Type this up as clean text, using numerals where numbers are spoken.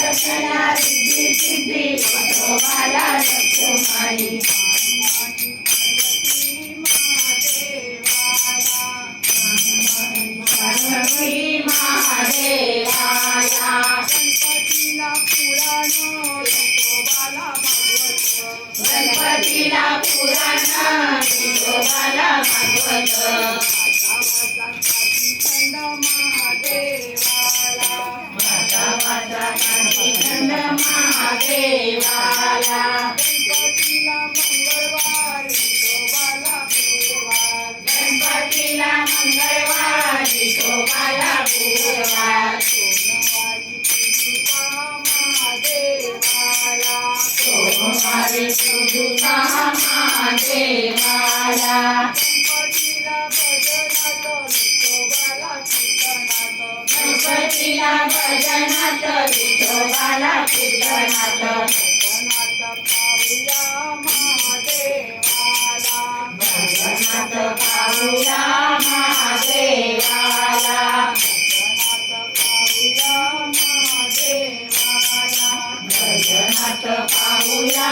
दर्शना रिद्धी सिद्धी विठोबाला रखुमाई पार्वती महादेवाला गणपतीला पुराण विठोबाला भागवत गणपतीला पुराण विठोबाला भागवत खंड महादेवाला वाचा काशीखंड महादेवाला गणपतीला मंगळवार विठोबाला गुरुवार गणपतीला मंगळवार विठोबाला गुरुवार सोमवारी पूजिता महादेवाला सोमवारी पूजिता महादेवाला गणपतीला भजनात विठोबाला कीर्तनात गणपतीला भजनात विठोबाला कीर्तनात भजनात पाहूया महादेवाला भजनात पाहूया महादेवाला भजनात पाहूया महादेवाला भजनात पाहूया